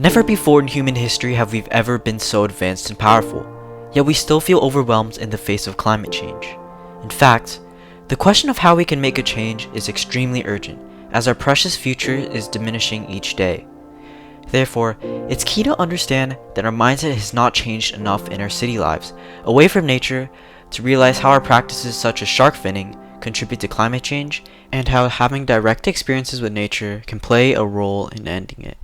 Never before in human history have we ever been so advanced and powerful, yet we still feel overwhelmed in the face of climate change. In fact, the question of how we can make a change is extremely urgent, as our precious future is diminishing each day. Therefore, it's key to understand that our mindset has not changed enough in our city lives, away from nature, to realize how our practices such as shark finning contribute to climate change, and how having direct experiences with nature can play a role in ending it.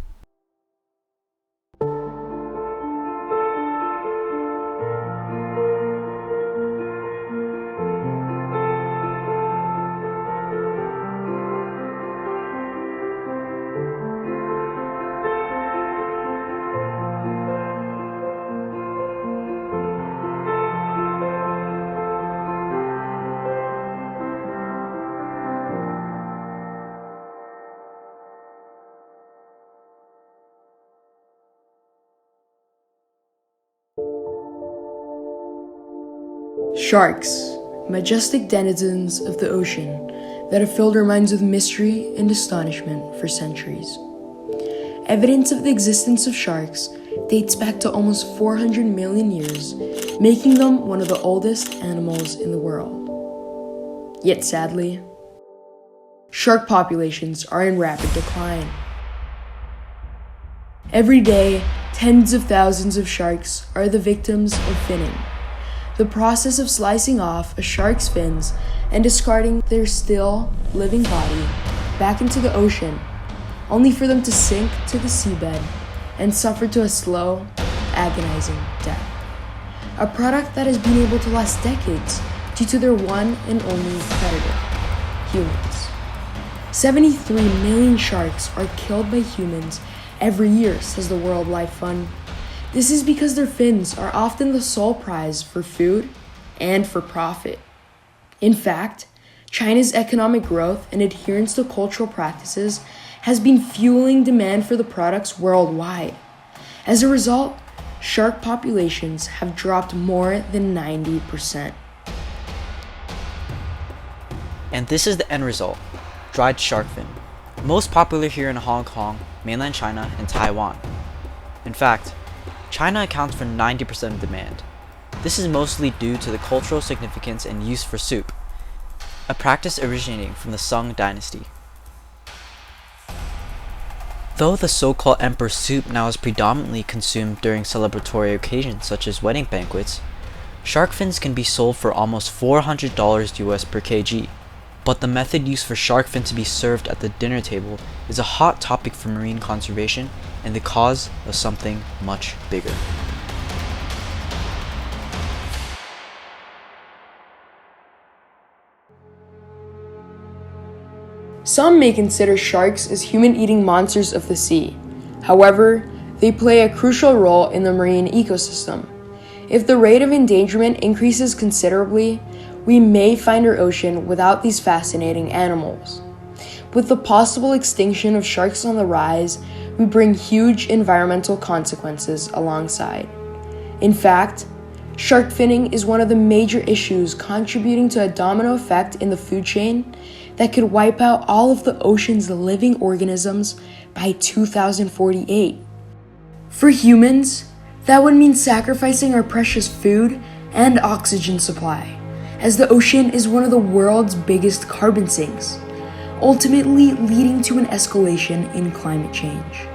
Sharks, majestic denizens of the ocean that have filled our minds with mystery and astonishment for centuries. Evidence of the existence of sharks dates back to almost 400 million years, making them one of the oldest animals in the world. Yet sadly, shark populations are in rapid decline. Every day, tens of thousands of sharks are the victims of finning. The process of slicing off a shark's fins and discarding their still living body back into the ocean, only for them to sink to the seabed and suffer to a slow, agonizing death. A product that has been able to last decades due to their one and only predator, humans. 73 million sharks are killed by humans every year, says the World Life Fund. This is because their fins are often the sole prize for food and for profit. In fact, China's economic growth and adherence to cultural practices has been fueling demand for the products worldwide. As a result, shark populations have dropped more than 90%. And this is the end result: dried shark fin, most popular here in Hong Kong, mainland China, and Taiwan. In fact, China accounts for 90% of demand. This is mostly due to the cultural significance and use for soup, a practice originating from the Sung dynasty. Though the so-called emperor soup now is predominantly consumed during celebratory occasions such as wedding banquets, shark fins can be sold for almost $400 US per kg. But the method used for shark fin to be served at the dinner table is a hot topic for marine conservation and the cause of something much bigger. Some may consider sharks as human-eating monsters of the sea. However, they play a crucial role in the marine ecosystem. If the rate of endangerment increases considerably, we may find our ocean without these fascinating animals. With the possible extinction of sharks on the rise, we bring huge environmental consequences alongside. In fact, shark finning is one of the major issues contributing to a domino effect in the food chain that could wipe out all of the ocean's living organisms by 2048. For humans, that would mean sacrificing our precious food and oxygen supply, as the ocean is one of the world's biggest carbon sinks, ultimately leading to an escalation in climate change.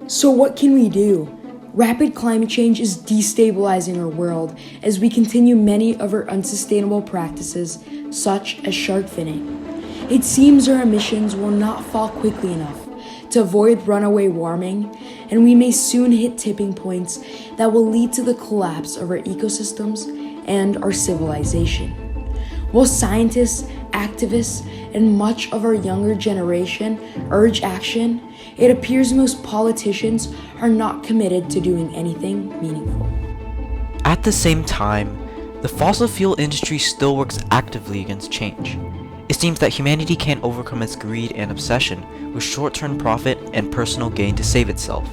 So what can we do? Rapid climate change is destabilizing our world as we continue many of our unsustainable practices, such as shark finning. It seems our emissions will not fall quickly enough to avoid runaway warming, and we may soon hit tipping points that will lead to the collapse of our ecosystems and our civilization. While scientists, activists, and much of our younger generation urge action, it appears most politicians are not committed to doing anything meaningful. At the same time, the fossil fuel industry still works actively against change. It's seems that humanity can't overcome its greed and obsession with short-term profit and personal gain to save itself.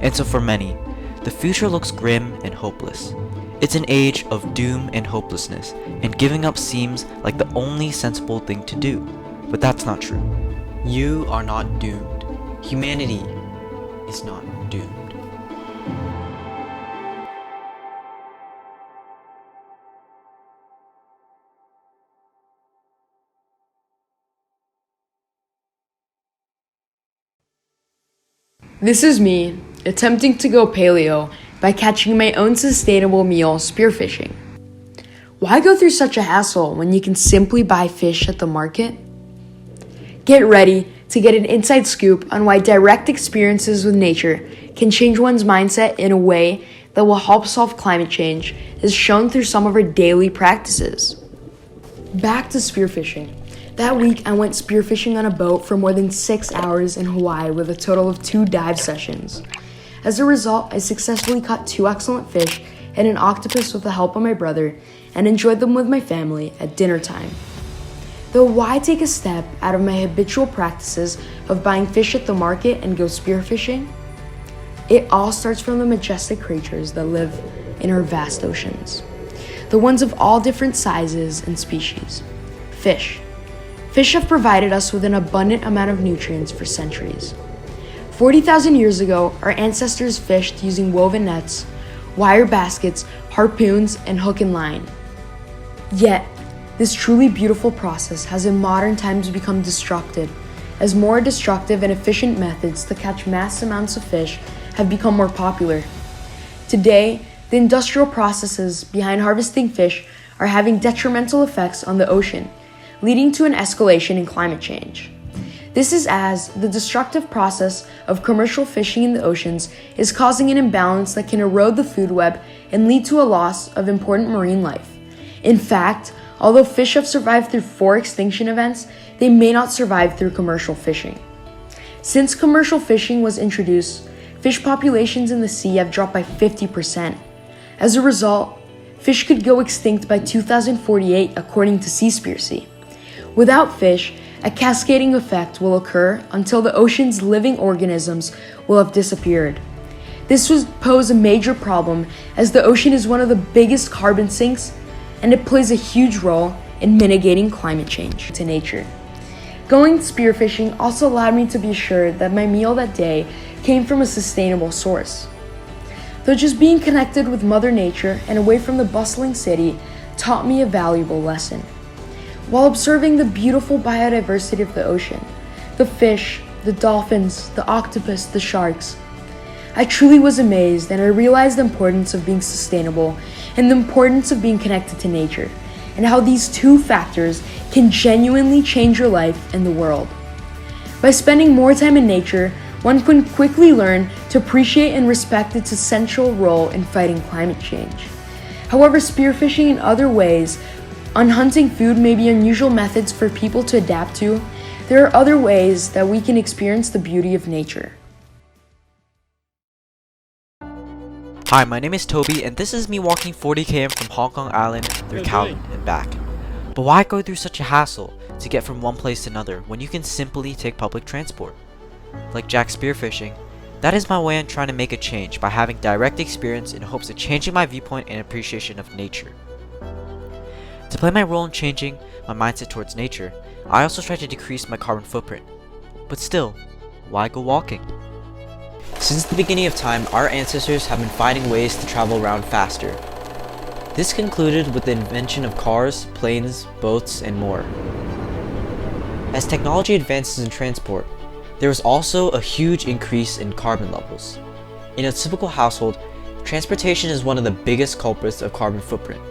And so for many, the future looks grim and hopeless. It's an age of doom and hopelessness, and giving up seems like the only sensible thing to do. But that's not true. You are not doomed. Humanity is not doomed. This is me, attempting to go paleo by catching my own sustainable meal spearfishing. Why go through such a hassle when you can simply buy fish at the market? Get ready to get an inside scoop on why direct experiences with nature can change one's mindset in a way that will help solve climate change, as shown through some of our daily practices. Back to spearfishing. That week, I went spearfishing on a boat for more than 6 hours in Hawaii with a total of 2 dive sessions. As a result, I successfully caught 2 excellent fish and an octopus with the help of my brother and enjoyed them with my family at dinner time. Though why take a step out of my habitual practices of buying fish at the market and go spearfishing? It all starts from the majestic creatures that live in our vast oceans. The ones of all different sizes and species. Fish. Fish have provided us with an abundant amount of nutrients for centuries. 40,000 years ago, our ancestors fished using woven nets, wire baskets, harpoons, and hook and line. Yet, this truly beautiful process has in modern times become destructive, as more destructive and efficient methods to catch mass amounts of fish have become more popular. Today, the industrial processes behind harvesting fish are having detrimental effects on the ocean, leading to an escalation in climate change. This is as the destructive process of commercial fishing in the oceans is causing an imbalance that can erode the food web and lead to a loss of important marine life. In fact, although fish have survived through 4 extinction events, they may not survive through commercial fishing. Since commercial fishing was introduced, fish populations in the sea have dropped by 50%. As a result, fish could go extinct by 2048 according to Seaspiracy. Without fish, a cascading effect will occur until the ocean's living organisms will have disappeared. This would pose a major problem, as the ocean is one of the biggest carbon sinks, and it plays a huge role in mitigating climate change to nature. Going spearfishing also allowed me to be assured that my meal that day came from a sustainable source. Though just being connected with Mother Nature and away from the bustling city taught me a valuable lesson. While observing the beautiful biodiversity of the ocean, the fish, the dolphins, the octopus, the sharks, I truly was amazed, and I realized the importance of being sustainable and the importance of being connected to nature, and how these 2 factors can genuinely change your life and the world. By spending more time in nature, one can quickly learn to appreciate and respect its essential role in fighting climate change. However, spearfishing in other ways, on hunting food may be unusual methods for people to adapt to, there are other ways that we can experience the beauty of nature. Hi, my name is Toby, and this is me walking 40 km from Hong Kong Island through Kowloon and back. But why go through such a hassle to get from one place to another when you can simply take public transport? Like Jack spearfishing, that is my way on trying to make a change by having direct experience in hopes of changing my viewpoint and appreciation of nature. To play my role in changing my mindset towards nature, I also try to decrease my carbon footprint. But still, why go walking? Since the beginning of time, our ancestors have been finding ways to travel around faster. This concluded with the invention of cars, planes, boats, and more. As technology advances in transport, there is also a huge increase in carbon levels. In a typical household, transportation is one of the biggest culprits of carbon footprint.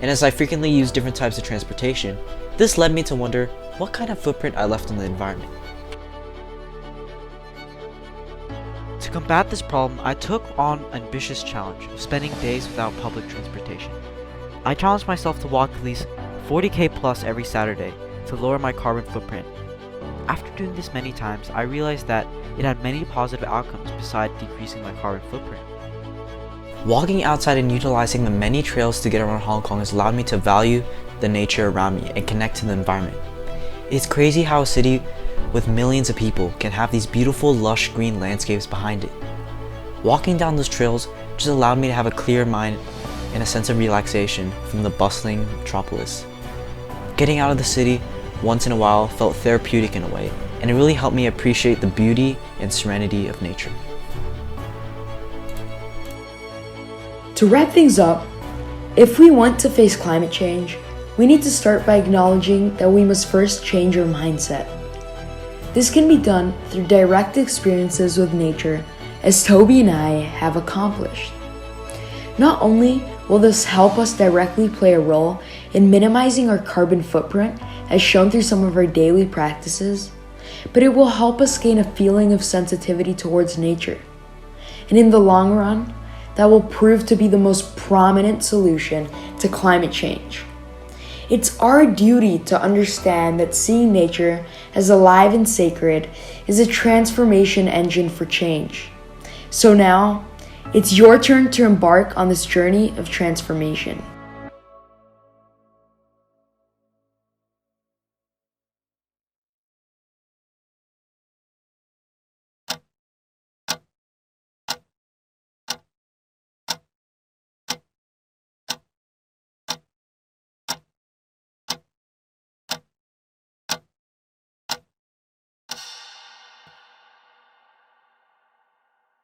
And as I frequently use different types of transportation, this led me to wonder what kind of footprint I left on the environment. To combat this problem, I took on an ambitious challenge of spending days without public transportation. I challenged myself to walk at least 40k plus every Saturday to lower my carbon footprint. After doing this many times, I realized that it had many positive outcomes besides decreasing my carbon footprint. Walking outside and utilizing the many trails to get around Hong Kong has allowed me to value the nature around me and connect to the environment. It's crazy how a city with millions of people can have these beautiful lush green landscapes behind it. Walking down those trails just allowed me to have a clear mind and a sense of relaxation from the bustling metropolis. Getting out of the city once in a while felt therapeutic in a way, and it really helped me appreciate the beauty and serenity of nature. To wrap things up, if we want to face climate change, we need to start by acknowledging that we must first change our mindset. This can be done through direct experiences with nature, as Toby and I have accomplished. Not only will this help us directly play a role in minimizing our carbon footprint, as shown through some of our daily practices, but it will help us gain a feeling of sensitivity towards nature. And in the long run, that will prove to be the most prominent solution to climate change. It's our duty to understand that seeing nature as alive and sacred is a transformation engine for change. So now, it's your turn to embark on this journey of transformation.